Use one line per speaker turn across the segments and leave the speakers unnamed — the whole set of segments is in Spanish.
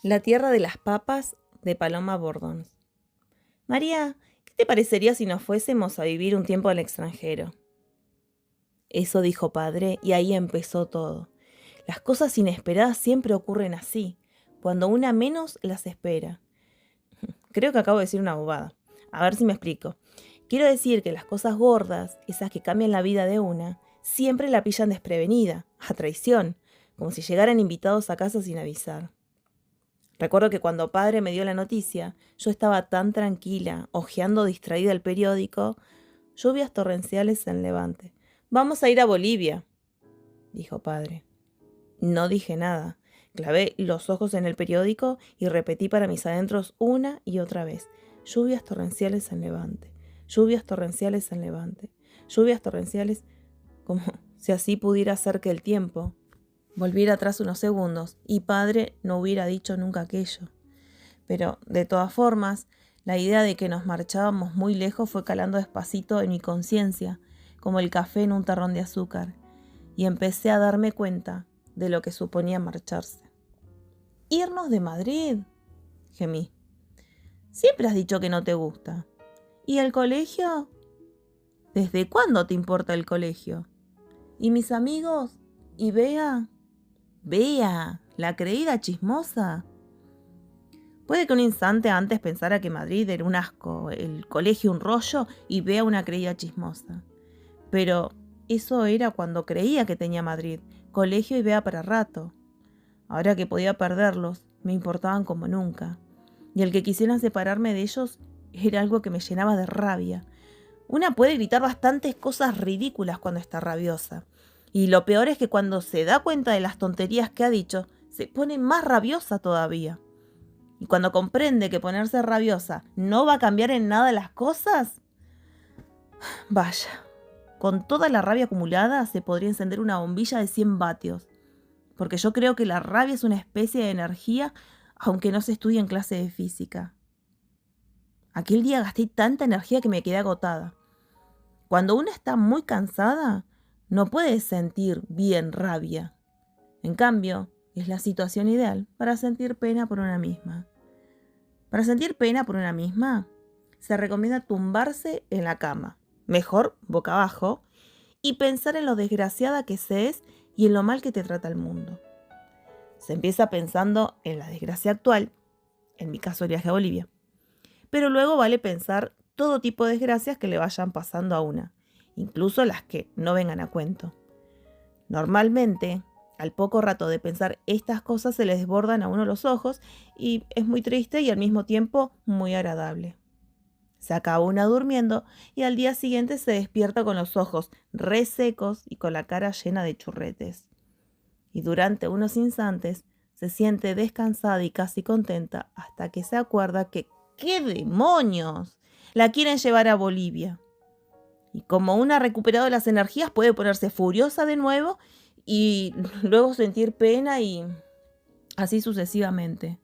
La tierra de las papas de Paloma Bordons. María, ¿qué te parecería si nos fuésemos a vivir un tiempo al extranjero? Eso dijo padre y ahí empezó todo. Las cosas inesperadas siempre ocurren así, cuando una menos las espera. Creo que acabo de decir una bobada. A ver si me explico. Quiero decir que las cosas gordas, esas que cambian la vida de una, siempre la pillan desprevenida, a traición, como si llegaran invitados a casa sin avisar. Recuerdo que cuando padre me dio la noticia, yo estaba tan tranquila, hojeando distraída el periódico. Lluvias torrenciales en Levante. Vamos a ir a Bolivia, dijo padre. No dije nada. Clavé los ojos en el periódico y repetí para mis adentros una y otra vez. Lluvias torrenciales en Levante. Lluvias torrenciales en Levante. Lluvias torrenciales, como si así pudiera hacer que el tiempo volviera atrás unos segundos y padre no hubiera dicho nunca aquello. Pero, de todas formas, la idea de que nos marchábamos muy lejos fue calando despacito en mi conciencia, como el café en un tarrón de azúcar, y empecé a darme cuenta de lo que suponía marcharse. «¿Irnos de Madrid?», gemí. «Siempre has dicho que no te gusta. ¿Y el colegio? ¿Desde cuándo te importa el colegio? ¿Y mis amigos? ¿Y Bea? Bea, la creída chismosa». Puede que un instante antes pensara que Madrid era un asco, el colegio un rollo y Bea una creída chismosa. Pero eso era cuando creía que tenía Madrid, colegio y Bea para rato. Ahora que podía perderlos, me importaban como nunca. Y el que quisieran separarme de ellos era algo que me llenaba de rabia. Una puede gritar bastantes cosas ridículas cuando está rabiosa. Y lo peor es que cuando se da cuenta de las tonterías que ha dicho, se pone más rabiosa todavía. Y cuando comprende que ponerse rabiosa no va a cambiar en nada las cosas, vaya, con toda la rabia acumulada se podría encender una bombilla de 100 vatios. Porque yo creo que la rabia es una especie de energía, aunque no se estudie en clase de física. Aquel día gasté tanta energía que me quedé agotada. Cuando una está muy cansada, no puede sentir bien rabia. En cambio, es la situación ideal para sentir pena por una misma. Para sentir pena por una misma, se recomienda tumbarse en la cama, mejor boca abajo, y pensar en lo desgraciada que se es y en lo mal que te trata el mundo. Se empieza pensando en la desgracia actual, en mi caso el viaje a Bolivia, pero luego vale pensar todo tipo de desgracias que le vayan pasando a una, incluso las que no vengan a cuento. Normalmente, al poco rato de pensar estas cosas se les desbordan a uno los ojos y es muy triste y al mismo tiempo muy agradable. Se acaba una durmiendo y al día siguiente se despierta con los ojos resecos y con la cara llena de churretes. Y durante unos instantes se siente descansada y casi contenta hasta que se acuerda que ¡qué demonios! La quieren llevar a Bolivia. Y como una ha recuperado las energías puede ponerse furiosa de nuevo y luego sentir pena y así sucesivamente.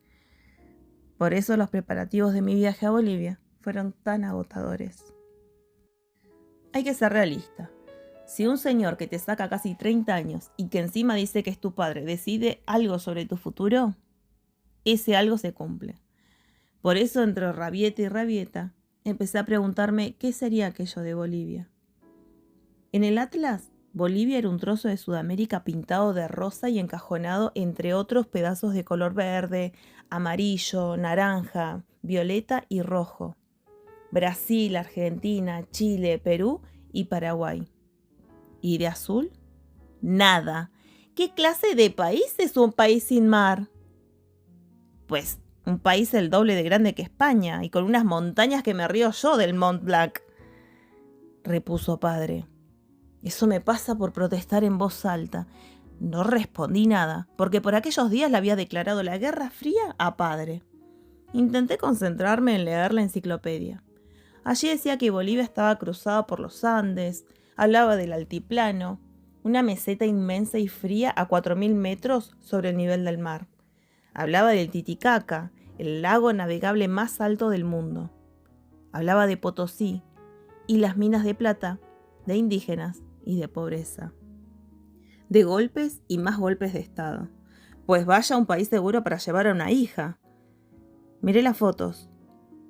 Por eso los preparativos de mi viaje a Bolivia fueron tan agotadores. Hay que ser realista. Si un señor que te saca casi 30 años y que encima dice que es tu padre decide algo sobre tu futuro, ese algo se cumple. Por eso, entre rabieta y rabieta, empecé a preguntarme qué sería aquello de Bolivia. En el Atlas, Bolivia era un trozo de Sudamérica pintado de rosa y encajonado entre otros pedazos de color verde, amarillo, naranja, violeta y rojo. Brasil, Argentina, Chile, Perú y Paraguay. ¿Y de azul? Nada. ¿Qué clase de país es un país sin mar? Pues un país el doble de grande que España y con unas montañas que me río yo del Mont Blanc, repuso padre. Eso me pasa por protestar en voz alta. No respondí nada, porque por aquellos días le había declarado la guerra fría a padre. Intenté concentrarme en leer la enciclopedia. Allí decía que Bolivia estaba cruzada por los Andes, hablaba del altiplano, una meseta inmensa y fría a 4.000 metros sobre el nivel del mar. Hablaba del Titicaca, el lago navegable más alto del mundo. Hablaba de Potosí y las minas de plata, de indígenas y de pobreza. De golpes y más golpes de Estado. Pues vaya a un país seguro para llevar a una hija. Miré las fotos.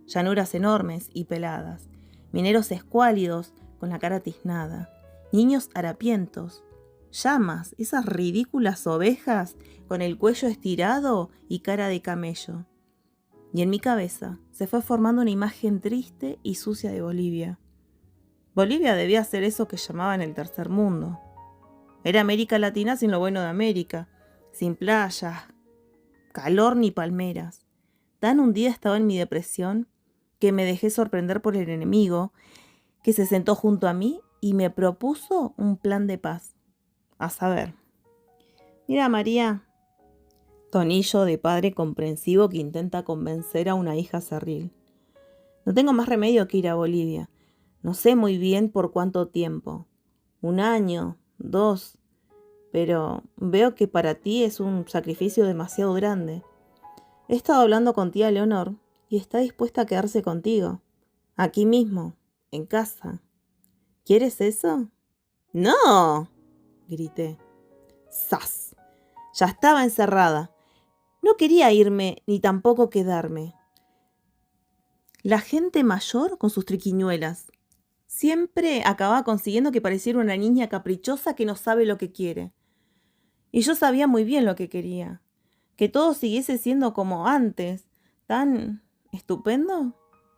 Llanuras enormes y peladas. Mineros escuálidos con la cara tiznada. Niños harapientos. Llamas, esas ridículas ovejas con el cuello estirado y cara de camello. Y en mi cabeza se fue formando una imagen triste y sucia de Bolivia. Bolivia debía ser eso que llamaban el tercer mundo. Era América Latina sin lo bueno de América, sin playas, calor ni palmeras. Tan hundida estaba en mi depresión que me dejé sorprender por el enemigo, que se sentó junto a mí y me propuso un plan de paz. A saber, mira María, tonillo de padre comprensivo que intenta convencer a una hija cerril. No tengo más remedio que ir a Bolivia. No sé muy bien por cuánto tiempo. 1 año, 2, pero veo que para ti es un sacrificio demasiado grande. He estado hablando con tía Leonor y está dispuesta a quedarse contigo. Aquí mismo, en casa. ¿Quieres eso? ¡No!, grité. ¡Zas! Ya estaba encerrada. No quería irme ni tampoco quedarme. La gente mayor con sus triquiñuelas siempre acababa consiguiendo que pareciera una niña caprichosa que no sabe lo que quiere. Y yo sabía muy bien lo que quería. Que todo siguiese siendo como antes. ¿Tan estupendo?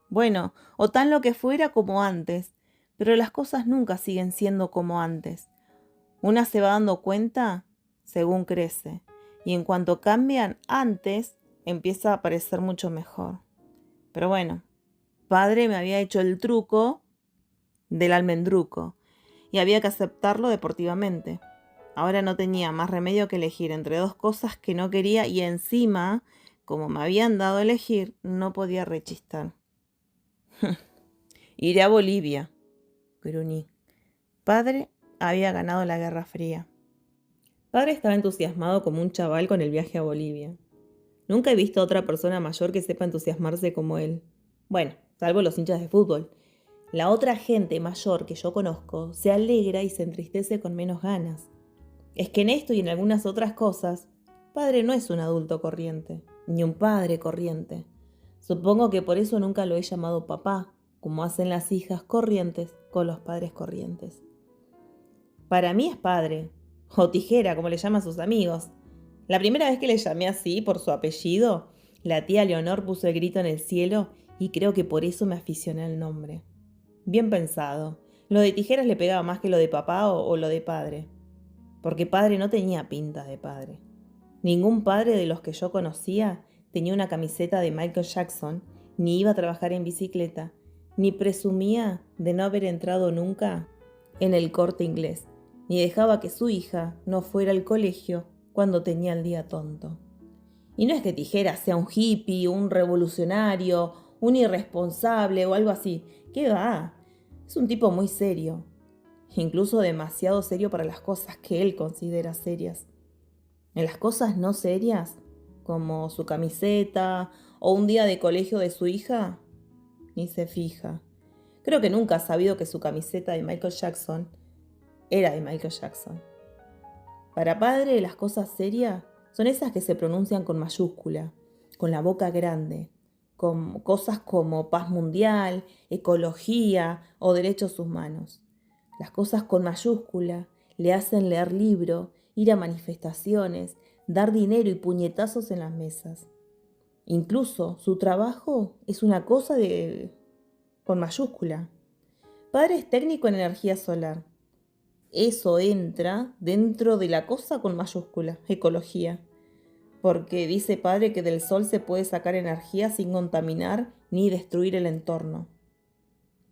Bueno, o tan lo que fuera como antes. Pero las cosas nunca siguen siendo como antes. Una se va dando cuenta según crece. Y en cuanto cambian antes, empieza a parecer mucho mejor. Pero bueno, padre me había hecho el truco del almendruco y había que aceptarlo deportivamente. Ahora no tenía más remedio que elegir entre 2 cosas que no quería y encima, como me habían dado a elegir, no podía rechistar. Iré a Bolivia, gruñí. Padre había ganado la Guerra Fría. Padre estaba entusiasmado como un chaval con el viaje a Bolivia. Nunca he visto a otra persona mayor que sepa entusiasmarse como él. Bueno, salvo los hinchas de fútbol. La otra gente mayor que yo conozco se alegra y se entristece con menos ganas. Es que en esto y en algunas otras cosas, padre no es un adulto corriente, ni un padre corriente. Supongo que por eso nunca lo he llamado papá, como hacen las hijas corrientes con los padres corrientes. Para mí es padre, o tijera, como le llaman sus amigos. La primera vez que le llamé así por su apellido, la tía Leonor puso el grito en el cielo y creo que por eso me aficioné al nombre. Bien pensado. Lo de tijeras le pegaba más que lo de papá o lo de padre. Porque padre no tenía pinta de padre. Ningún padre de los que yo conocía tenía una camiseta de Michael Jackson, ni iba a trabajar en bicicleta, ni presumía de no haber entrado nunca en el Corte Inglés, ni dejaba que su hija no fuera al colegio cuando tenía el día tonto. Y no es que Tijera sea un hippie, un revolucionario, un irresponsable o algo así. ¿Qué va? Es un tipo muy serio. Incluso demasiado serio para las cosas que él considera serias. En las cosas no serias, como su camiseta o un día de colegio de su hija, ni se fija. Creo que nunca ha sabido que su camiseta de Michael Jackson era de Michael Jackson. Para padre, las cosas serias son esas que se pronuncian con mayúscula, con la boca grande, con cosas como paz mundial, ecología o derechos humanos. Las cosas con mayúscula le hacen leer libro, ir a manifestaciones, dar dinero y puñetazos en las mesas. Incluso su trabajo es una cosa con mayúscula. Padre es técnico en energía solar. Eso entra dentro de la cosa con mayúscula, ecología. Porque dice padre que del sol se puede sacar energía sin contaminar ni destruir el entorno.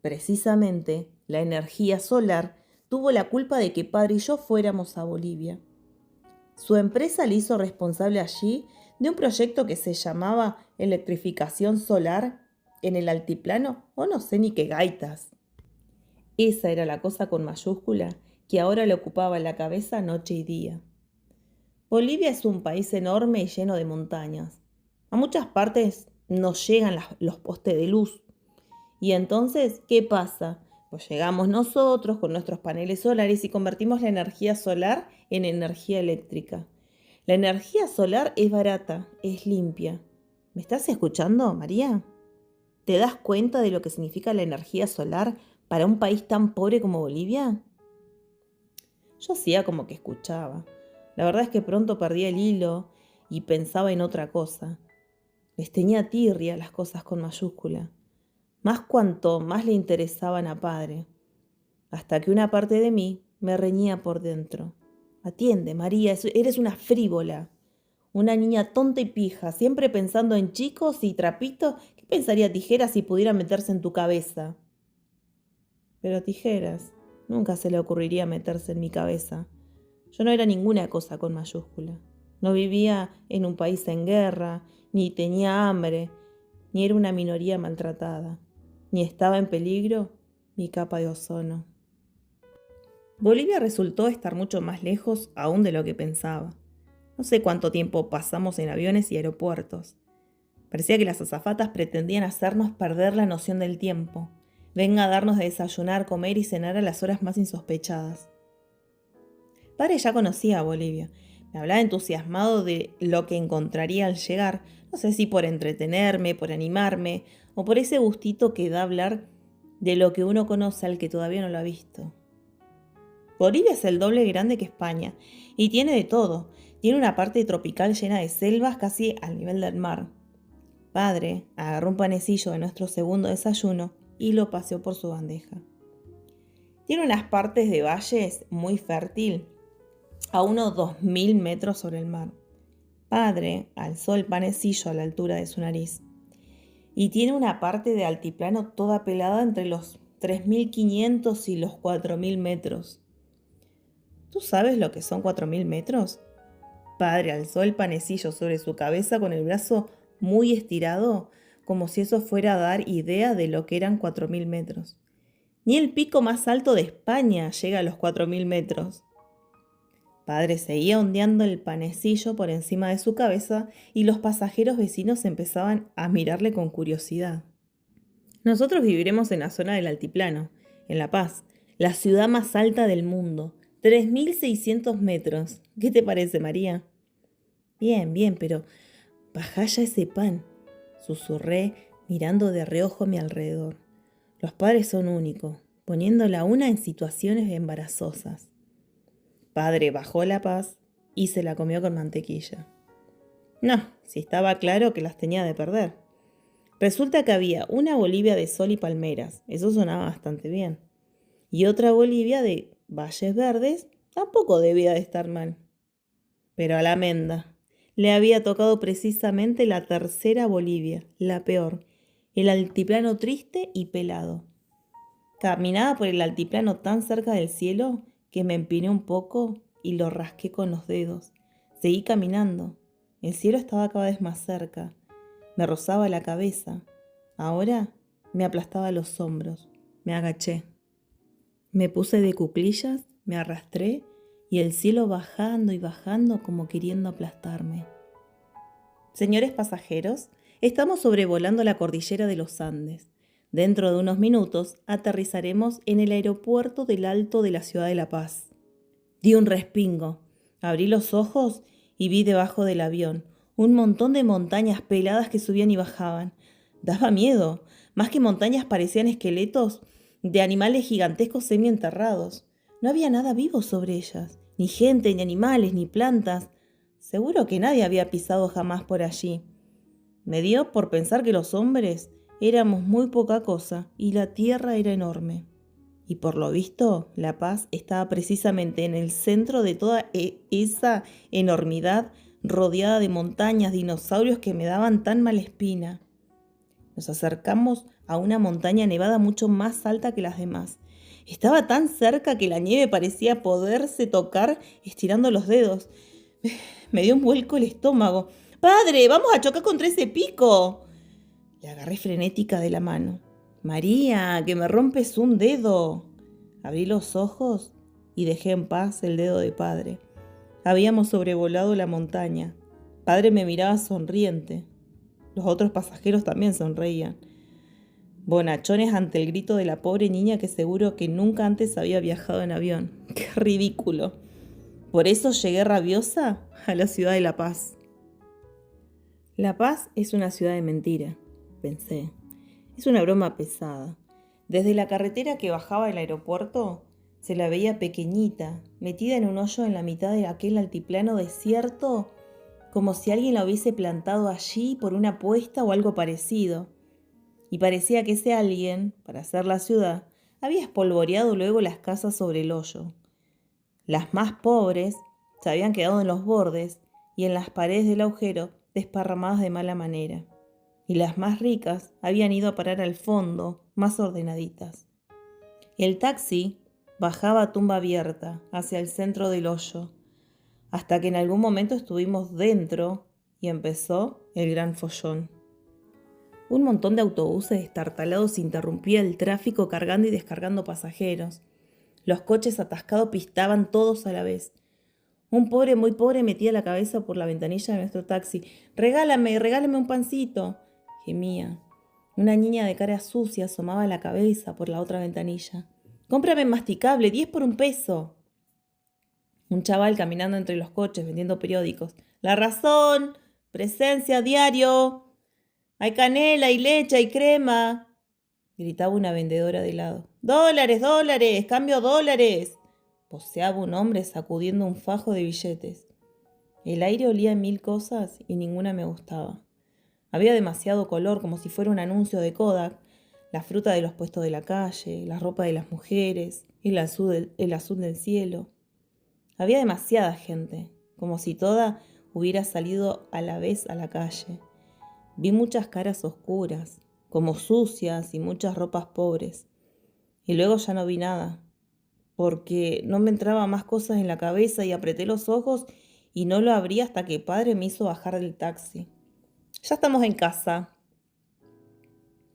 Precisamente, la energía solar tuvo la culpa de que padre y yo fuéramos a Bolivia. Su empresa le hizo responsable allí de un proyecto que se llamaba electrificación solar en el altiplano, o no sé ni qué gaitas. Esa era la cosa con mayúscula que ahora le ocupaba la cabeza noche y día. Bolivia es un país enorme y lleno de montañas. A muchas partes no llegan los postes de luz. Y entonces, ¿qué pasa? Pues llegamos nosotros con nuestros paneles solares y convertimos la energía solar en energía eléctrica. La energía solar es barata, es limpia. ¿Me estás escuchando, María? ¿Te das cuenta de lo que significa la energía solar para un país tan pobre como Bolivia? Yo hacía como que escuchaba. La verdad es que pronto perdí el hilo y pensaba en otra cosa. Les tenía tirria las cosas con mayúscula, más cuanto más le interesaban a padre, hasta que una parte de mí me reñía por dentro. Atiende, María, eres una frívola, una niña tonta y pija, siempre pensando en chicos y trapitos. ¿Qué pensaría Tijeras si pudiera meterse en tu cabeza? Pero Tijeras nunca se le ocurriría meterse en mi cabeza. Yo no era ninguna cosa con mayúscula. No vivía en un país en guerra, ni tenía hambre, ni era una minoría maltratada, ni estaba en peligro mi capa de ozono. Bolivia resultó estar mucho más lejos aún de lo que pensaba. No sé cuánto tiempo pasamos en aviones y aeropuertos. Parecía que las azafatas pretendían hacernos perder la noción del tiempo. Venga a darnos de desayunar, comer y cenar a las horas más insospechadas. Padre ya conocía a Bolivia. Me hablaba entusiasmado de lo que encontraría al llegar. No sé si por entretenerme, por animarme, o por ese gustito que da hablar de lo que uno conoce al que todavía no lo ha visto. Bolivia es el doble grande que España, y tiene de todo. Tiene una parte tropical llena de selvas casi al nivel del mar. Padre agarró un panecillo de nuestro segundo desayuno y lo paseó por su bandeja. Tiene unas partes de valles muy fértil, a unos 2000 metros sobre el mar. Padre alzó el panecillo a la altura de su nariz. Y tiene una parte de altiplano toda pelada entre los 3500 y los 4000 metros. ¿Tú sabes lo que son 4000 metros? Padre alzó el panecillo sobre su cabeza con el brazo muy estirado, como si eso fuera a dar idea de lo que eran 4000 metros. Ni el pico más alto de España llega a los 4000 metros. Padre seguía ondeando el panecillo por encima de su cabeza y los pasajeros vecinos empezaban a mirarle con curiosidad. Nosotros viviremos en la zona del altiplano, en La Paz, la ciudad más alta del mundo, 3600 metros. ¿Qué te parece, María? Bien, bien, pero bajá ya ese pan, susurré mirando de reojo a mi alrededor. Los padres son únicos, poniéndola a una en situaciones embarazosas. Padre bajó la Paz y se la comió con mantequilla. No, si estaba claro que las tenía de perder. Resulta que había una Bolivia de sol y palmeras, eso sonaba bastante bien. Y otra Bolivia de valles verdes, tampoco debía de estar mal. Pero a la Menda le había tocado precisamente la tercera Bolivia, la peor, el altiplano triste y pelado. Caminaba por el altiplano tan cerca del cielo que me empiné un poco y lo rasqué con los dedos. Seguí caminando. El cielo estaba cada vez más cerca. Me rozaba la cabeza. Ahora me aplastaba los hombros. Me agaché. Me puse de cuclillas, me arrastré y el cielo bajando y bajando como queriendo aplastarme. Señores pasajeros, estamos sobrevolando la cordillera de los Andes. Dentro de unos minutos aterrizaremos en el aeropuerto del Alto de la ciudad de La Paz. Di un respingo. Abrí los ojos y vi debajo del avión un montón de montañas peladas que subían y bajaban. Daba miedo. Más que montañas parecían esqueletos de animales gigantescos semienterrados. No había nada vivo sobre ellas, ni gente, ni animales, ni plantas. Seguro que nadie había pisado jamás por allí. Me dio por pensar que los hombres éramos muy poca cosa y la tierra era enorme. Y por lo visto, La Paz estaba precisamente en el centro de toda esa enormidad, rodeada de montañas, dinosaurios que me daban tan mala espina. Nos acercamos a una montaña nevada mucho más alta que las demás. Estaba tan cerca que la nieve parecía poderse tocar estirando los dedos. Me dio un vuelco el estómago. ¡Padre, vamos a chocar contra ese pico! Le agarré frenética de la mano. María, que me rompes un dedo. Abrí los ojos y dejé en paz el dedo de padre. Habíamos sobrevolado la montaña. Padre me miraba sonriente. Los otros pasajeros también sonreían. Bonachones ante el grito de la pobre niña que seguro que nunca antes había viajado en avión. ¡Qué ridículo! Por eso llegué rabiosa a la ciudad de La Paz. La Paz es una ciudad de mentira, pensé. Es una broma pesada. Desde la carretera que bajaba del aeropuerto, se la veía pequeñita, metida en un hoyo en la mitad de aquel altiplano desierto, como si alguien la hubiese plantado allí por una apuesta o algo parecido. Y parecía que ese alguien, para hacer la ciudad, había espolvoreado luego las casas sobre el hoyo. Las más pobres se habían quedado en los bordes y en las paredes del agujero desparramadas de mala manera. Y las más ricas habían ido a parar al fondo, más ordenaditas. El taxi bajaba a tumba abierta hacia el centro del hoyo, hasta que en algún momento estuvimos dentro y empezó el gran follón. Un montón de autobuses destartalados interrumpía el tráfico cargando y descargando pasajeros. Los coches atascados pistaban todos a la vez. Un pobre muy pobre metía la cabeza por la ventanilla de nuestro taxi. Regálame un pancito, gemía. Una niña de cara sucia asomaba la cabeza por la otra ventanilla. Cómprame masticable, 10 por $1. Un chaval caminando entre los coches vendiendo periódicos. La Razón, Presencia, Diario. Hay canela, hay leche, hay crema, gritaba una vendedora de helado. ¡Dólares, dólares! ¡Cambio dólares! Voceaba un hombre sacudiendo un fajo de billetes. El aire olía a 1000 cosas y ninguna me gustaba. Había demasiado color, como si fuera un anuncio de Kodak, la fruta de los puestos de la calle, la ropa de las mujeres, el azul del cielo. Había demasiada gente, como si toda hubiera salido a la vez a la calle. Vi muchas caras oscuras, como sucias y muchas ropas pobres. Y luego ya no vi nada, porque no me entraban más cosas en la cabeza y apreté los ojos y no lo abrí hasta que padre me hizo bajar del taxi. Ya estamos en casa.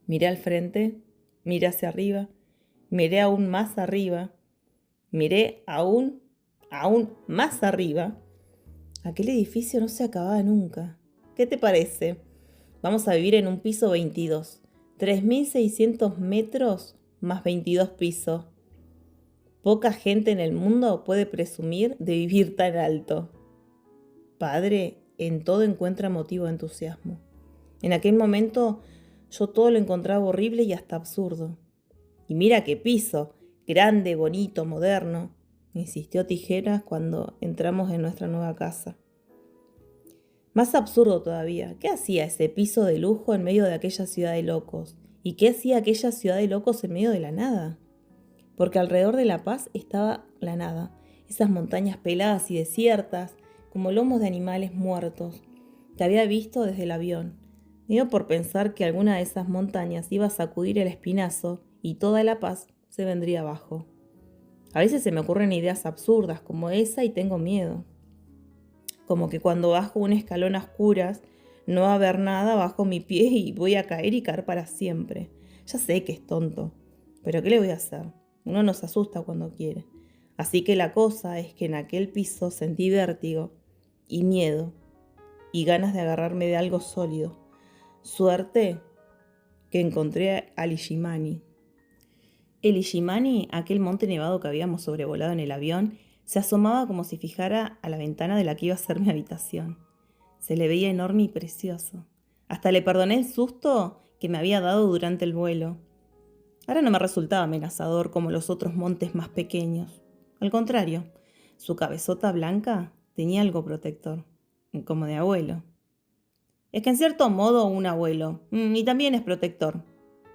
Miré al frente, miré hacia arriba, miré aún más arriba, miré aún más arriba. Aquel edificio no se acababa nunca. ¿Qué te parece? Vamos a vivir en un piso 22. 3.600 metros más 22 pisos. Poca gente en el mundo puede presumir de vivir tan alto. Padre en todo encuentra motivo de entusiasmo. En aquel momento yo todo lo encontraba horrible y hasta absurdo. Y mira qué piso, grande, bonito, moderno, insistió Tijeras cuando entramos en nuestra nueva casa. Más absurdo todavía, ¿qué hacía ese piso de lujo en medio de aquella ciudad de locos? ¿Y qué hacía aquella ciudad de locos en medio de la nada? Porque alrededor de La Paz estaba la nada, esas montañas peladas y desiertas, como lomos de animales muertos, que había visto desde el avión. Me dio por pensar que alguna de esas montañas iba a sacudir el espinazo y toda La Paz se vendría abajo. A veces se me ocurren ideas absurdas como esa y tengo miedo. Como que cuando bajo un escalón a oscuras, no va a haber nada bajo mi pie y voy a caer para siempre. Ya sé que es tonto, pero ¿qué le voy a hacer? Uno no se asusta cuando quiere. Así que la cosa es que en aquel piso sentí vértigo y miedo y ganas de agarrarme de algo sólido. Suerte que encontré al Illimani. El Illimani, aquel monte nevado que habíamos sobrevolado en el avión, se asomaba como si fijara a la ventana de la que iba a ser mi habitación. Se le veía enorme y precioso. Hasta le perdoné el susto que me había dado durante el vuelo. Ahora no me resultaba amenazador como los otros montes más pequeños. Al contrario, su cabezota blanca tenía algo protector, como de abuelo. Es que en cierto modo un abuelo, y también es protector,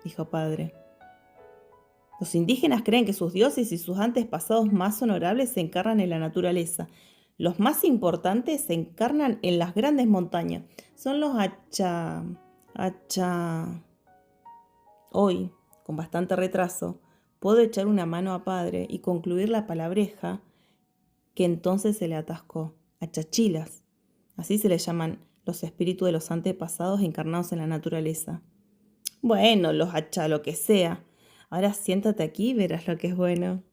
dijo padre. Los indígenas creen que sus dioses y sus antepasados más honorables se encarnan en la naturaleza. Los más importantes se encarnan en las grandes montañas. Son los Hoy, con bastante retraso, puedo echar una mano a padre y concluir la palabreja que entonces se le atascó. Achachilas. Así se le llaman los espíritus de los antepasados encarnados en la naturaleza. Bueno, los lo que sea. Ahora siéntate aquí y verás lo que es bueno.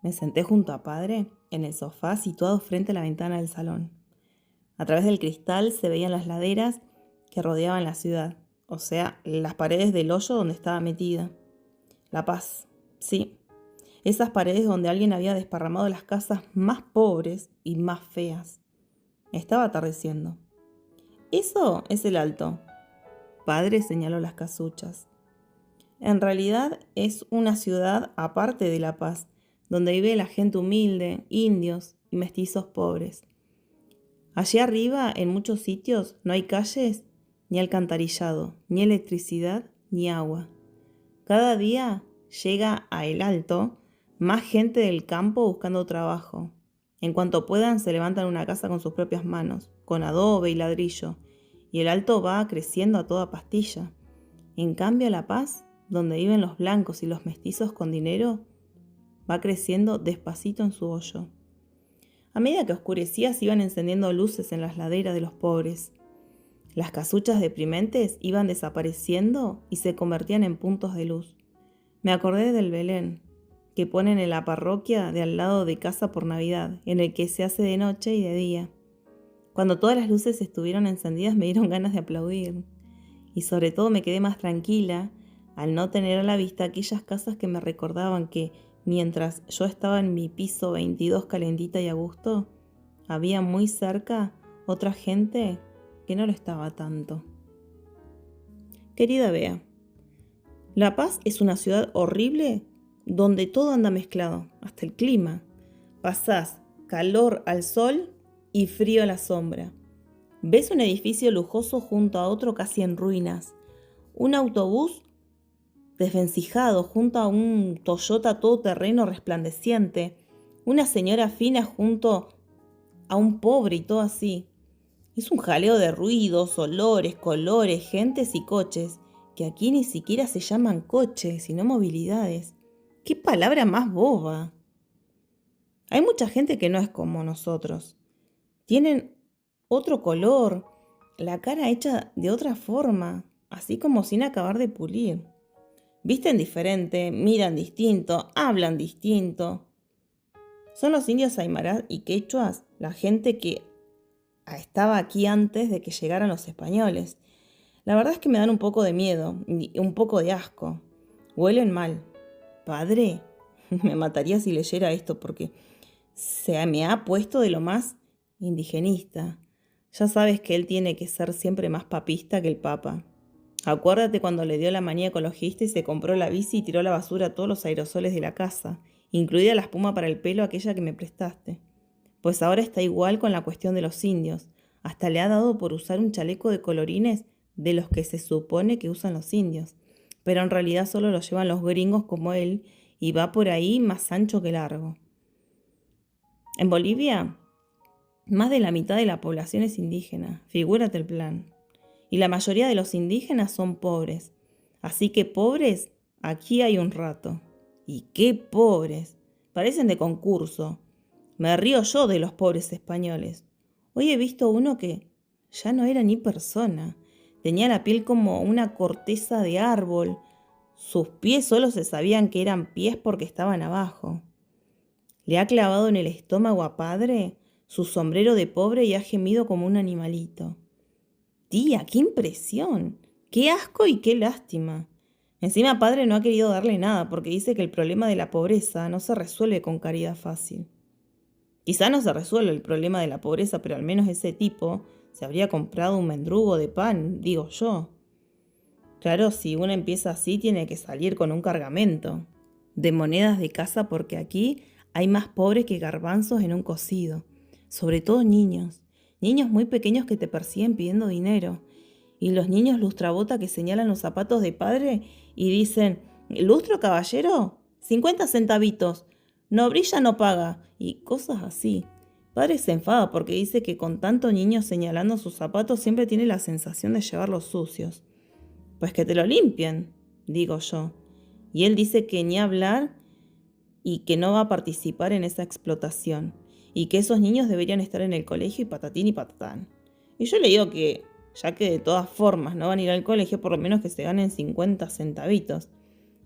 Me senté junto a padre en el sofá situado frente a la ventana del salón. A través del cristal se veían las laderas que rodeaban la ciudad, o sea, las paredes del hoyo donde estaba metida. La Paz, sí. esas paredes donde alguien había desparramado las casas más pobres y más feas. Estaba atardeciendo. Eso es el Alto. Padre señaló las casuchas. En realidad es una ciudad aparte de La Paz, donde vive la gente humilde, indios y mestizos pobres. Allí arriba, en muchos sitios, no hay calles, ni alcantarillado, ni electricidad, ni agua. Cada día llega a El Alto más gente del campo buscando trabajo. En cuanto puedan, se levantan una casa con sus propias manos, con adobe y ladrillo, y El Alto va creciendo a toda pastilla. En cambio, La Paz, donde viven los blancos y los mestizos con dinero, va creciendo despacito en su hoyo. A medida que oscurecía, se iban encendiendo luces en las laderas de los pobres. Las casuchas deprimentes iban desapareciendo y se convertían en puntos de luz. Me acordé del Belén, que ponen en la parroquia de al lado de casa por Navidad, en el que se hace de noche y de día. Cuando todas las luces estuvieron encendidas me dieron ganas de aplaudir. Y sobre todo me quedé más tranquila al no tener a la vista aquellas casas que me recordaban que, mientras yo estaba en mi piso 22 calentita y a gusto, había muy cerca otra gente que no lo estaba tanto. Querida Bea, La Paz es una ciudad horrible donde todo anda mezclado, hasta el clima. Pasás calor al sol y frío a la sombra. Ves un edificio lujoso junto a otro casi en ruinas. Un autobús desvencijado junto a un Toyota todoterreno resplandeciente. Una señora fina junto a un pobre y todo así. Es un jaleo de ruidos, olores, colores, gentes y coches, que aquí ni siquiera se llaman coches, sino movilidades. ¡Qué palabra más boba! Hay mucha gente que no es como nosotros. Tienen otro color, la cara hecha de otra forma, así como sin acabar de pulir. Visten diferente, miran distinto, hablan distinto. Son los indios aymarás y quechuas, la gente que estaba aquí antes de que llegaran los españoles. La verdad es que me dan un poco de miedo y un poco de asco. Huelen mal. Padre, me mataría si leyera esto porque se me ha puesto de lo más indigenista. Ya sabes que él tiene que ser siempre más papista que el papa. Acuérdate cuando le dio la manía ecologista y se compró la bici y tiró a la basura todos los aerosoles de la casa, incluida la espuma para el pelo aquella que me prestaste. Pues ahora está igual con la cuestión de los indios. Hasta le ha dado por usar un chaleco de colorines de los que se supone que usan los indios. Pero en realidad solo lo llevan los gringos como él y va por ahí más ancho que largo. En Bolivia, más de la mitad de la población es indígena, figúrate el plan. Y la mayoría de los indígenas son pobres. Así que pobres, aquí hay un rato. ¿Y qué pobres? Parecen de concurso. Me río yo de los pobres españoles. Hoy he visto uno que ya no era ni persona. Tenía la piel como una corteza de árbol. Sus pies solo se sabían que eran pies porque estaban abajo. Le ha clavado en el estómago a padre su sombrero de pobre y ha gemido como un animalito. Tía, qué impresión, qué asco y qué lástima. Encima padre no ha querido darle nada porque dice que el problema de la pobreza no se resuelve con caridad fácil. Quizá no se resuelve el problema de la pobreza, pero al menos ese tipo se habría comprado un mendrugo de pan, digo yo. Claro, si uno empieza así tiene que salir con un cargamento de monedas de casa porque aquí hay más pobres que garbanzos en un cocido. Sobre todo niños. Niños muy pequeños que te persiguen pidiendo dinero. Y los niños lustrabota que señalan los zapatos de padre y dicen, ¿lustro, caballero? 50 centavitos. No brilla, no paga. Y cosas así. Padre se enfada porque dice que con tanto niño señalando sus zapatos siempre tiene la sensación de llevarlos sucios. Pues que te lo limpien, digo yo. Y él dice que ni hablar y que no va a participar en esa explotación. Y que esos niños deberían estar en el colegio y patatín y patatán. Y yo le digo que, ya que de todas formas no van a ir al colegio, por lo menos que se ganen 50 centavitos.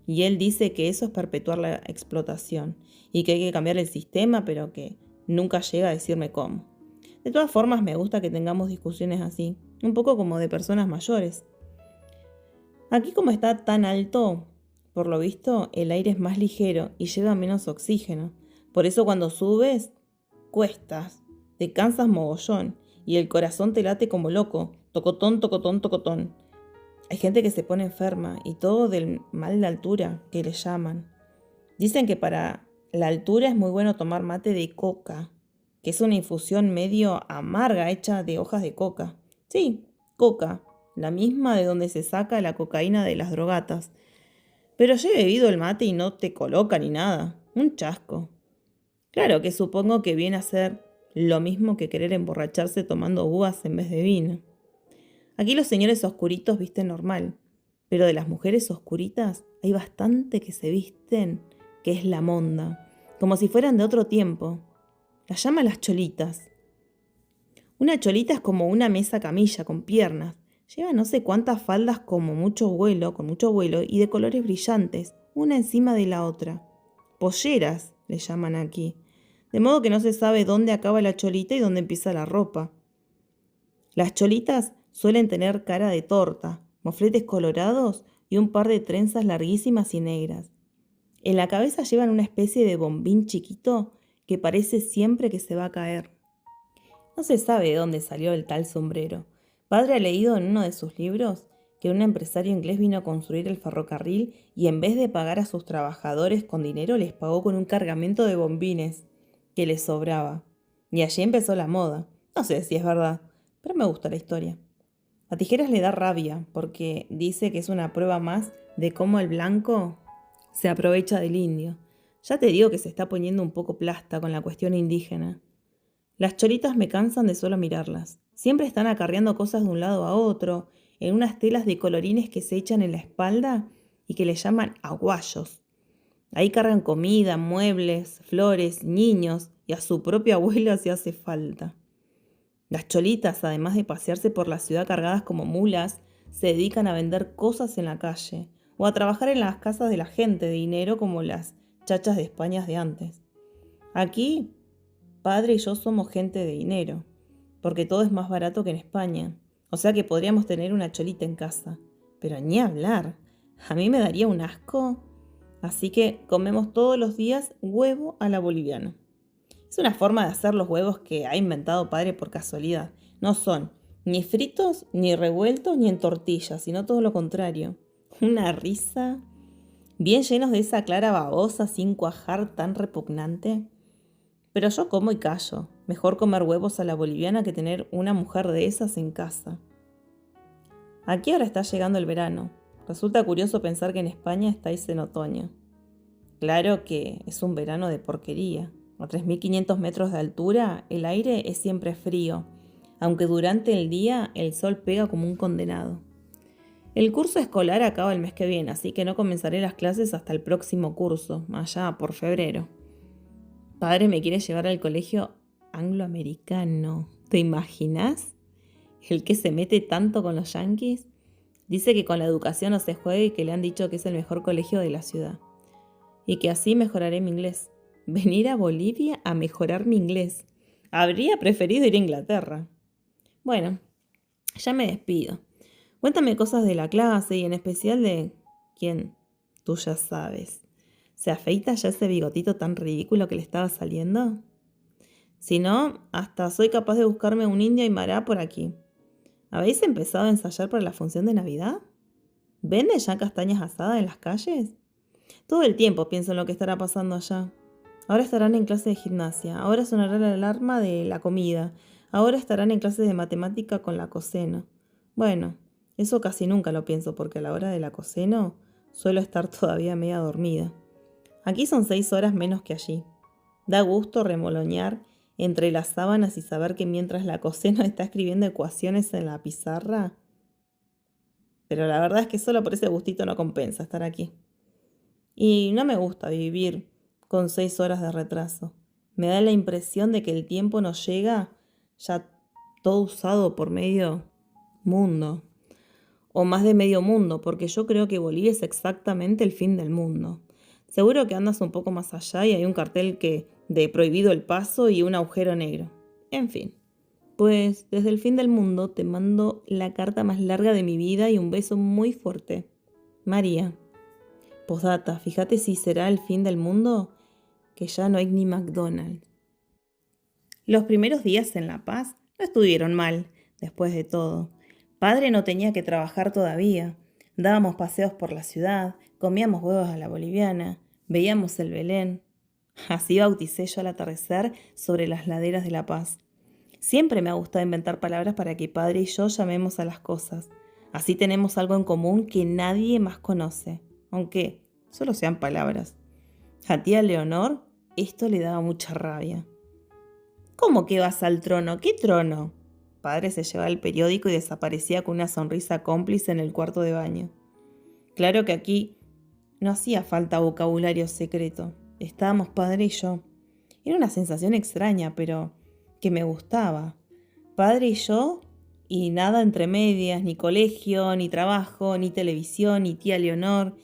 Y él dice que eso es perpetuar la explotación y que hay que cambiar el sistema, pero que nunca llega a decirme cómo. De todas formas, me gusta que tengamos discusiones así, un poco como de personas mayores. Aquí como está tan alto, por lo visto, el aire es más ligero y lleva menos oxígeno. Por eso cuando subes, cuestas, te cansas mogollón y el corazón te late como loco. Tocotón, tocotón, tocotón. Hay gente que se pone enferma y todo del mal de altura, que le llaman. Dicen que para la altura es muy bueno tomar mate de coca, que es una infusión medio amarga hecha de hojas de coca. Sí, coca, la misma de donde se saca la cocaína de las drogatas. Pero yo he bebido el mate y no te coloca ni nada. Un chasco. Claro que supongo que viene a ser lo mismo que querer emborracharse tomando uvas en vez de vino. Aquí los señores oscuritos visten normal, pero de las mujeres oscuritas hay bastante que se visten, que es la monda, como si fueran de otro tiempo. Las llaman las cholitas. Una cholita es como una mesa camilla con piernas. Lleva no sé cuántas faldas con mucho vuelo y de colores brillantes, una encima de la otra. Polleras, le llaman aquí. De modo que no se sabe dónde acaba la cholita y dónde empieza la ropa. Las cholitas suelen tener cara de torta, mofletes colorados y un par de trenzas larguísimas y negras. En la cabeza llevan una especie de bombín chiquito que parece siempre que se va a caer. No se sabe de dónde salió el tal sombrero. Padre ha leído en uno de sus libros que un empresario inglés vino a construir el ferrocarril y en vez de pagar a sus trabajadores con dinero les pagó con un cargamento de bombines que les sobraba. Y allí empezó la moda. No sé si es verdad, pero me gusta la historia. A Tijeras le da rabia porque dice que es una prueba más de cómo el blanco se aprovecha del indio. Ya te digo que se está poniendo un poco plasta con la cuestión indígena. Las cholitas me cansan de solo mirarlas. Siempre están acarreando cosas de un lado a otro, en unas telas de colorines que se echan en la espalda y que le llaman aguayos. Ahí cargan comida, muebles, flores, niños y a su propio abuelo si hace falta. Las cholitas, además de pasearse por la ciudad cargadas como mulas, se dedican a vender cosas en la calle o a trabajar en las casas de la gente de dinero como las chachas de España de antes. Aquí, padre y yo somos gente de dinero, porque todo es más barato que en España, o sea que podríamos tener una cholita en casa, pero ni hablar, a mí me daría un asco, así que comemos todos los días huevo a la boliviana. Es una forma de hacer los huevos que ha inventado padre por casualidad. No son ni fritos, ni revueltos, ni en tortillas, sino todo lo contrario. Una risa. Bien llenos de esa clara babosa sin cuajar tan repugnante. Pero yo como y callo. Mejor comer huevos a la boliviana que tener una mujer de esas en casa. Aquí ahora está llegando el verano. Resulta curioso pensar que en España estáis en otoño. Claro que es un verano de porquería. A 3.500 metros de altura, el aire es siempre frío, aunque durante el día el sol pega como un condenado. El curso escolar acaba el mes que viene, así que no comenzaré las clases hasta el próximo curso, allá por febrero. Padre me quiere llevar al colegio angloamericano. ¿Te imaginas? El que se mete tanto con los yanquis. Dice que con la educación no se juega y que le han dicho que es el mejor colegio de la ciudad. Y que así mejoraré mi inglés. Venir a Bolivia a mejorar mi inglés. Habría preferido ir a Inglaterra. Bueno, ya me despido. Cuéntame cosas de la clase y en especial de... ¿Quién? Tú ya sabes. ¿Se afeita ya ese bigotito tan ridículo que le estaba saliendo? Si no, hasta soy capaz de buscarme un indio aymara por aquí. ¿Habéis empezado a ensayar para la función de Navidad? ¿Venden ya castañas asadas en las calles? Todo el tiempo pienso en lo que estará pasando allá. Ahora estarán en clase de gimnasia, ahora sonará la alarma de la comida, ahora estarán en clases de matemática con la coseno. Bueno, eso casi nunca lo pienso porque a la hora de la coseno suelo estar todavía media dormida. Aquí son 6 horas menos que allí. Da gusto remolonear entre las sábanas y saber que mientras la coseno está escribiendo ecuaciones en la pizarra. Pero la verdad es que solo por ese gustito no compensa estar aquí. Y no me gusta vivir con 6 horas de retraso. Me da la impresión de que el tiempo nos llega ya todo usado por medio mundo. O más de medio mundo, porque yo creo que Bolivia es exactamente el fin del mundo. Seguro que andas un poco más allá y hay un cartel de prohibido el paso y un agujero negro. En fin, pues desde el fin del mundo te mando la carta más larga de mi vida y un beso muy fuerte. María. Postdata, fíjate si será el fin del mundo, que ya no hay ni McDonald's. Los primeros días en La Paz no estuvieron mal, después de todo. Padre no tenía que trabajar todavía. Dábamos paseos por la ciudad, comíamos huevos a la boliviana, veíamos el Belén. Así bauticé yo al atardecer sobre las laderas de La Paz. Siempre me ha gustado inventar palabras para que padre y yo llamemos a las cosas. Así tenemos algo en común que nadie más conoce, aunque solo sean palabras. A tía Leonor esto le daba mucha rabia. ¿Cómo que vas al trono? ¿Qué trono? Padre se llevaba el periódico y desaparecía con una sonrisa cómplice en el cuarto de baño. Claro que aquí no hacía falta vocabulario secreto. Estábamos padre y yo. Era una sensación extraña, pero que me gustaba. Padre y yo, y nada entre medias, ni colegio, ni trabajo, ni televisión, ni tía Leonor,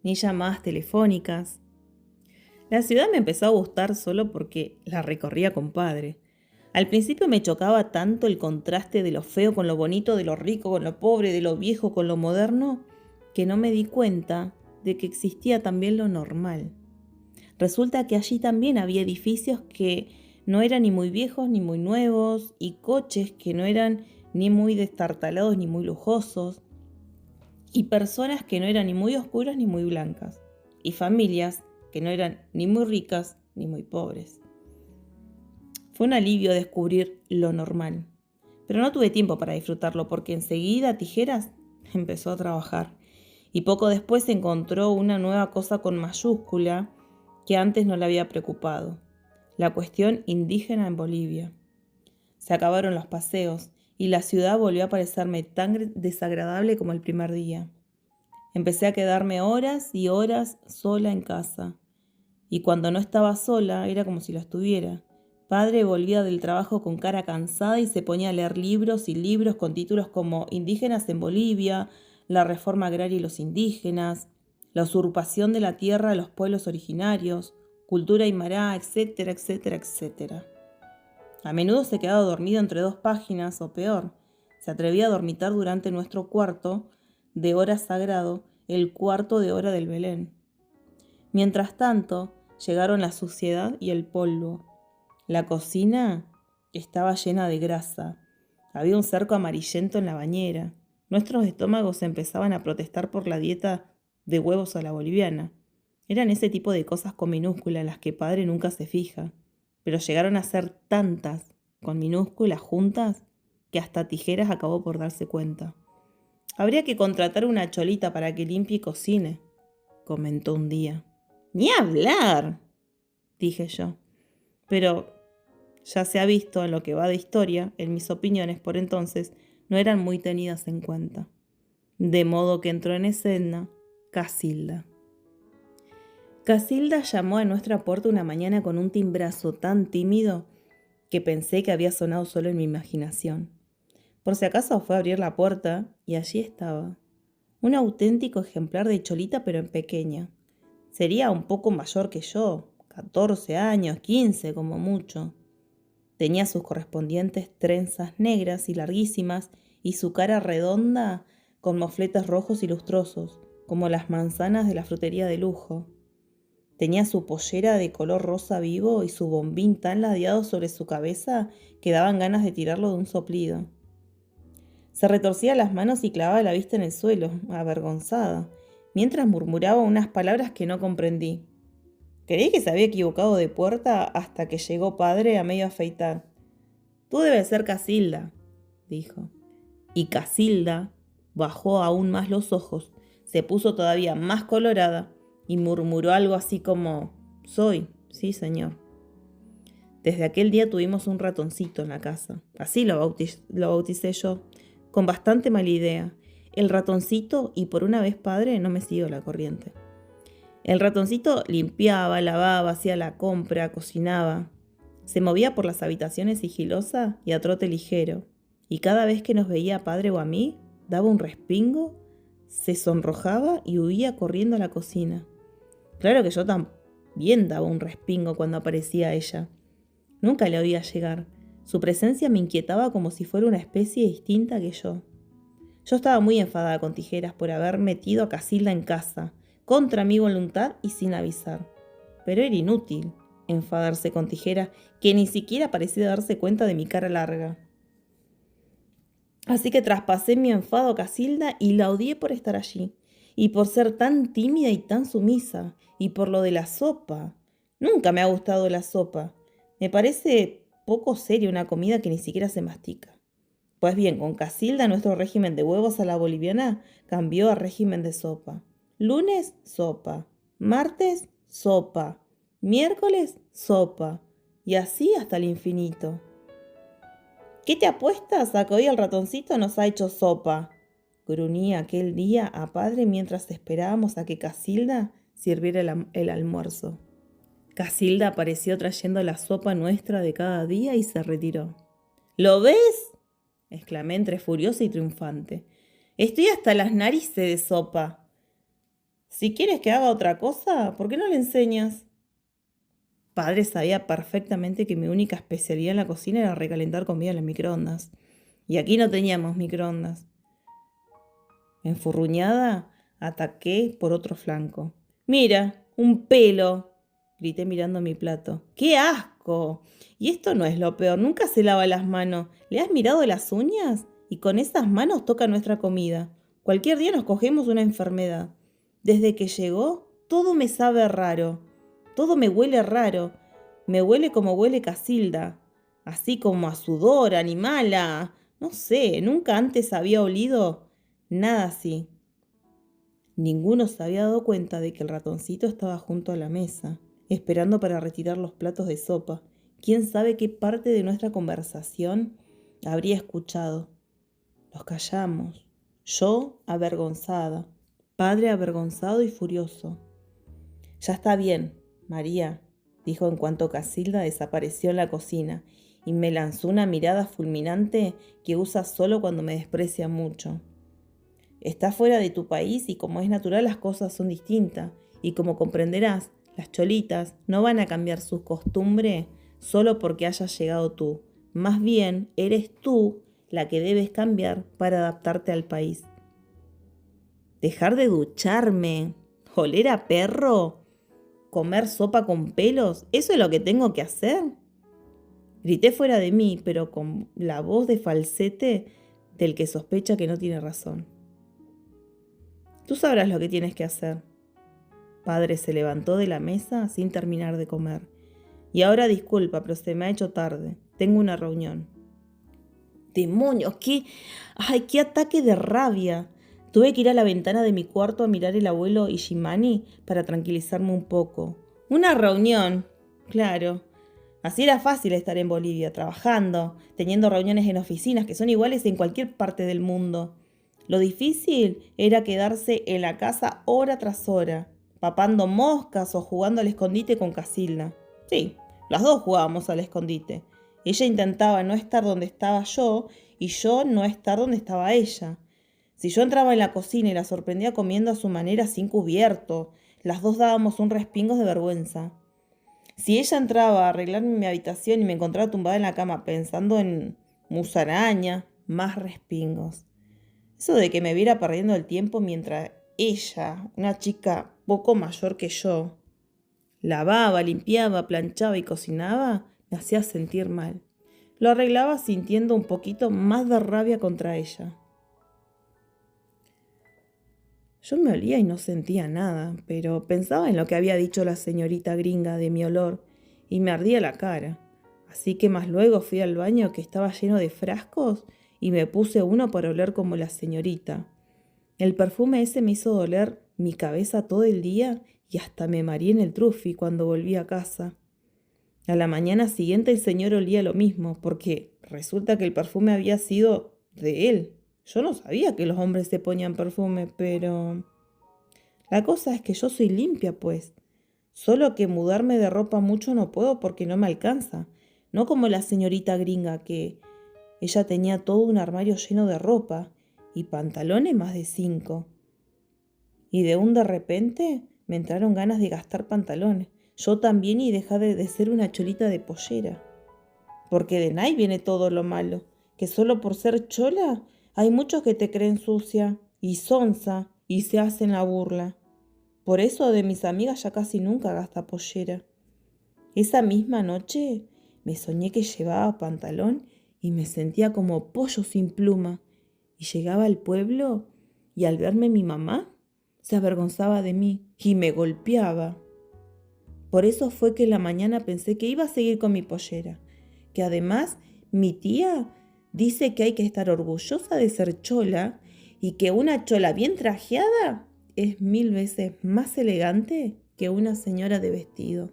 ni llamadas telefónicas. La ciudad me empezó a gustar solo porque la recorría con padre. Al principio me chocaba tanto el contraste de lo feo con lo bonito, de lo rico con lo pobre, de lo viejo con lo moderno, que no me di cuenta de que existía también lo normal. Resulta que allí también había edificios que no eran ni muy viejos ni muy nuevos, y coches que no eran ni muy destartalados ni muy lujosos, y personas que no eran ni muy oscuras ni muy blancas, y familias que no eran ni muy ricas ni muy pobres. Fue un alivio descubrir lo normal, pero no tuve tiempo para disfrutarlo porque enseguida Tijeras empezó a trabajar y poco después encontró una nueva cosa con mayúscula que antes no le había preocupado: la cuestión indígena en Bolivia. Se acabaron los paseos y la ciudad volvió a parecerme tan desagradable como el primer día. Empecé a quedarme horas y horas sola en casa, y cuando no estaba sola era como si lo estuviera. Padre volvía del trabajo con cara cansada y se ponía a leer libros y libros con títulos como Indígenas en Bolivia, La reforma agraria y los indígenas, La usurpación de la tierra de los pueblos originarios, Cultura aymara, etcétera, etcétera, etcétera. A menudo se quedaba dormido entre 2 páginas, o peor, se atrevía a dormitar durante nuestro cuarto de hora sagrado, el cuarto de hora del Belén. Mientras tanto, llegaron la suciedad y el polvo. La cocina estaba llena de grasa. Había un cerco amarillento en la bañera. Nuestros estómagos empezaban a protestar por la dieta de huevos a la boliviana. Eran ese tipo de cosas con minúscula en las que padre nunca se fija, pero llegaron a ser tantas con minúsculas juntas que hasta Tijeras acabó por darse cuenta. Habría que contratar una cholita para que limpie y cocine, comentó un día. ¡Ni hablar!, dije yo. Pero ya se ha visto en lo que va de historia, en mis opiniones por entonces no eran muy tenidas en cuenta. De modo que entró en escena Casilda. Casilda llamó a nuestra puerta una mañana con un timbrazo tan tímido que pensé que había sonado solo en mi imaginación. Por si acaso fue a abrir la puerta y allí estaba, un auténtico ejemplar de cholita pero en pequeña. Sería un poco mayor que yo, 14 años, 15 como mucho. Tenía sus correspondientes trenzas negras y larguísimas y su cara redonda con mofletes rojos y lustrosos, como las manzanas de la frutería de lujo. Tenía su pollera de color rosa vivo y su bombín tan ladeado sobre su cabeza que daban ganas de tirarlo de un soplido. Se retorcía las manos y clavaba la vista en el suelo, avergonzada, mientras murmuraba unas palabras que no comprendí. Creí que se había equivocado de puerta hasta que llegó padre a medio afeitar. «Tú debes ser Casilda», dijo. Y Casilda bajó aún más los ojos, se puso todavía más colorada y murmuró algo así como: «Soy, sí, señor». Desde aquel día tuvimos un ratoncito en la casa. Así lo bauticé yo, con bastante mala idea. El ratoncito, y por una vez padre no me siguió la corriente. El ratoncito limpiaba, lavaba, hacía la compra, cocinaba. Se movía por las habitaciones sigilosa y a trote ligero, y cada vez que nos veía a padre o a mí, daba un respingo, se sonrojaba y huía corriendo a la cocina. Claro que yo también daba un respingo cuando aparecía ella. Nunca le oía llegar. Su presencia me inquietaba como si fuera una especie distinta que yo. Yo estaba muy enfadada con Tijeras por haber metido a Casilda en casa, contra mi voluntad y sin avisar. Pero era inútil enfadarse con Tijera, que ni siquiera parecía darse cuenta de mi cara larga. Así que traspasé mi enfado a Casilda y la odié por estar allí, y por ser tan tímida y tan sumisa, y por lo de la sopa. Nunca me ha gustado la sopa. Me parece poco seria una comida que ni siquiera se mastica. Pues bien, con Casilda nuestro régimen de huevos a la boliviana cambió a régimen de sopa. Lunes, sopa. Martes, sopa. Miércoles, sopa. Y así hasta el infinito. ¿Qué te apuestas a que hoy el ratoncito nos ha hecho sopa?, gruñía aquel día a padre mientras esperábamos a que Casilda sirviera el almuerzo. Casilda apareció trayendo la sopa nuestra de cada día y se retiró. ¿Lo ves?, exclamé entre furiosa y triunfante. Estoy hasta las narices de sopa. Si quieres que haga otra cosa, ¿por qué no le enseñas? Padre sabía perfectamente que mi única especialidad en la cocina era recalentar comida en las microondas. Y aquí no teníamos microondas. Enfurruñada, ataqué por otro flanco. ¡Mira, un pelo!, grité mirando mi plato. ¡Qué asco! Y esto no es lo peor, nunca se lava las manos. ¿Le has mirado las uñas? Y con esas manos toca nuestra comida. Cualquier día nos cogemos una enfermedad. Desde que llegó, todo me sabe raro. Todo me huele raro. Me huele como huele Casilda. Así como a sudor, animala. No sé, nunca antes había olido nada así. Ninguno se había dado cuenta de que el ratoncito estaba junto a la mesa, esperando para retirar los platos de sopa. ¿Quién sabe qué parte de nuestra conversación habría escuchado? Nos callamos. Yo avergonzada, padre avergonzado y furioso. Ya está bien, María, dijo en cuanto Casilda desapareció en la cocina y me lanzó una mirada fulminante que usa solo cuando me desprecia mucho. Estás fuera de tu país y como es natural las cosas son distintas y como comprenderás, las cholitas no van a cambiar sus costumbres solo porque hayas llegado tú. Más bien, eres tú la que debes cambiar para adaptarte al país. ¿Dejar de ducharme? ¿Oler a perro? ¿Comer sopa con pelos? ¿Eso es lo que tengo que hacer? Grité fuera de mí, pero con la voz de falsete del que sospecha que no tiene razón. Tú sabrás lo que tienes que hacer. Padre se levantó de la mesa sin terminar de comer. Y ahora disculpa, pero se me ha hecho tarde. Tengo una reunión. ¡Demonios! ¡Qué ataque de rabia! Tuve que ir a la ventana de mi cuarto a mirar el abuelo Ishimani para tranquilizarme un poco. ¡Una reunión! Claro. Así era fácil estar en Bolivia, trabajando, teniendo reuniones en oficinas que son iguales en cualquier parte del mundo. Lo difícil era quedarse en la casa hora tras hora, papando moscas o jugando al escondite con Casilda. Sí, las dos jugábamos al escondite. Ella intentaba no estar donde estaba yo y yo no estar donde estaba ella. Si yo entraba en la cocina y la sorprendía comiendo a su manera sin cubierto, las dos dábamos un respingo de vergüenza. Si ella entraba a arreglarme mi habitación y me encontraba tumbada en la cama pensando en musaraña, más respingos. Eso de que me viera perdiendo el tiempo mientras ella, una chica poco mayor que yo, lavaba, limpiaba, planchaba y cocinaba, me hacía sentir mal. Lo arreglaba sintiendo un poquito más de rabia contra ella. Yo me olía y no sentía nada, pero pensaba en lo que había dicho la señorita gringa de mi olor y me ardía la cara. Así que más luego fui al baño que estaba lleno de frascos y me puse uno para oler como la señorita. El perfume ese me hizo doler mi cabeza todo el día y hasta me mareé en el trufi cuando volví a casa. A la mañana siguiente el señor olía lo mismo, porque resulta que el perfume había sido de él. Yo no sabía que los hombres se ponían perfume, pero... La cosa es que yo soy limpia, pues. Solo que mudarme de ropa mucho no puedo porque no me alcanza. No como la señorita gringa que... Ella tenía todo un armario lleno de ropa y pantalones más de 5. Y de repente me entraron ganas de gastar pantalones. Yo también y dejar de ser una cholita de pollera. Porque de ahí viene todo lo malo. Que solo por ser chola hay muchos que te creen sucia y sonsa y se hacen la burla. Por eso de mis amigas ya casi nunca gasta pollera. Esa misma noche me soñé que llevaba pantalón y me sentía como pollo sin pluma. Y llegaba al pueblo y al verme mi mamá se avergonzaba de mí y me golpeaba. Por eso fue que en la mañana pensé que iba a seguir con mi pollera, que además mi tía dice que hay que estar orgullosa de ser chola y que una chola bien trajeada es 1000 veces más elegante que una señora de vestido.